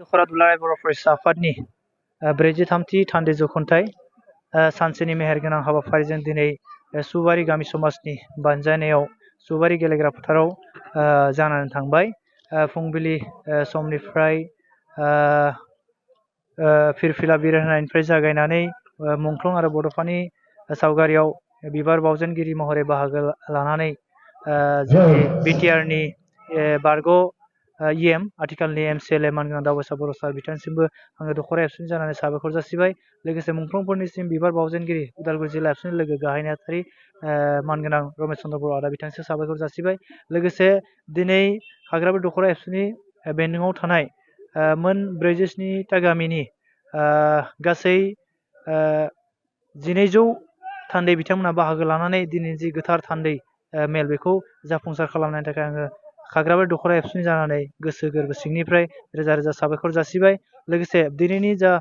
दखरा दुलाराय बर' फरायसा आफादनि 43थि थान्दै जख'न्थाइ सानसेनि मेहेरगोनां हाबाफारिजों दिनै सुबारि गामि समाजनि बानजायनायाव सुबारि गेलेग्रा फोथाराव जानानै थांबाय। फुंबिलि समनिफ्राय फिरफिला बिरहोनायनिफ्राय होनायनिफ्राय जागायनानै मुंख्लं आरो बड'फानि सावगारियाव बिबार बावजेनगिरि महरै बाहागो लानानै जोंनि बिटिआरनि बारग' इएम आथिखालनि एमसिएलए मानगोनां दावबायसा बर' सार बिथांनिसिमबो आङो दखरा एबसुनि जानानै साबायखर जासिबाय। लोगोसे मुंख्लंफोरनिसिम बिबार बावजेनगिरि उदालगुरि जिल्ला एबसुनि लोगो गाहाय नेहाथारि मानगोनां रमेश चन्द्र बर' आदा बिथांनिसिम साबायखर जासिबाय। लोगोसे दिनै हाग्राबारि दखरा एबसुनि बेन्दोङाव थानाय मोन 47टा गामिनि गासै 1200 थान्दै बिथांमोना बाहागो लानानै दिनैनि जि गोथार थान्दै मेल बेखौ जाफुंसार खालामनायनि थाखाय आङो खाग्राबारि दखरा एबसुनि जानानै गोसो गोरबो सिंनिफ्राय रोजा रोजा साबायखर जासिबाय। लोगोसे दिनैनि जा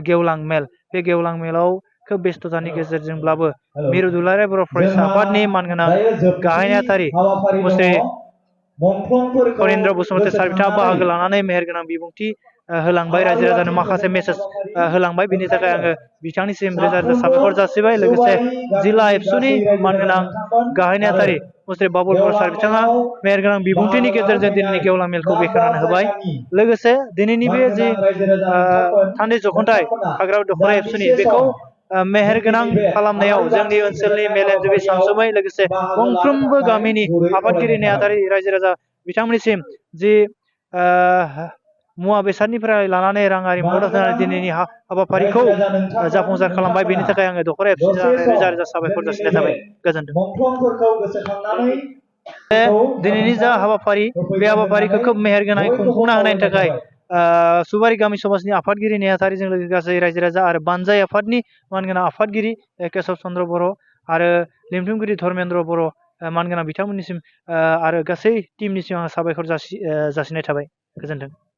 गेवलां मेल बे गेवलां मेलाव खोब बेस्थ'तानि गेजेरजोंब्लाबो मिरु दुलाराय बर' फरायसा आफादनि मानगोनां गाहाय नेहाथारि मुस्रि फरेन्द्र बसुमतारी सार बिथाङा बाहागो लानानै मेहेरगोनां बिबुंथि होलांबाय, रायजो राजानो माखासे मेसेज होलांबाय। बिनि थाखाय आङो बिथांनिसिम रोजा रोजा साबायखर जासिबाय। लोगोसे जिल्ला एबसुनि मानगोनां गाहाय नेहाथारि मुस्रि बाबुल बर' सार बिथाङा मेहेरगोनां बिबुंथिनि गेजेरजों दिनैनि गेवलां मेलखौ बेखेवनानै होबाय। लोगोसे दिनैनि बे जि थान्दै जख'न्थाइ हाग्राबारि दखरा एबसुनि बेखौ मेहेरगोनां खालामनायाव जोंनि ओनसोलनि मेलेमजिबि सानसुमै लोगोसे गंफ्रोमबो गामिनि आफादगिरि नेहाथारि रायजो राजा बिथांमोननिसिम जि मुवा बेसादनिफ्राय लानानै राङारि मदद होनानै दिनैनि हाबाफारिखौ जाफुंसार खालामबाय। बेनि थाखाय आङो दखरा एबसुनि जानानै रोजा रोजा साबायखर जासिनाय थाबाय। गोजोन्थों। दिनैनि जा हाबाफारि बे हाबाफारिखौ खोब मेहेरगोनाङै खुंफुंना होनायनि थाखाय सुबारि गामि समाजनि आफादगिरि नेहाथारिजों लोगोसे गासै रायजो राजा आरो बानजाय आफादनि मानगोनां आफादगिरि केशब चन्द्र बर' आरो लिमथुमगिरि धर्मेन्द्र बर' मानगोनां बिथांमोननिसिम आरो गासै टीमनिसिम आं साबायखर जासिनाय थाबाय। गोजोन्थों।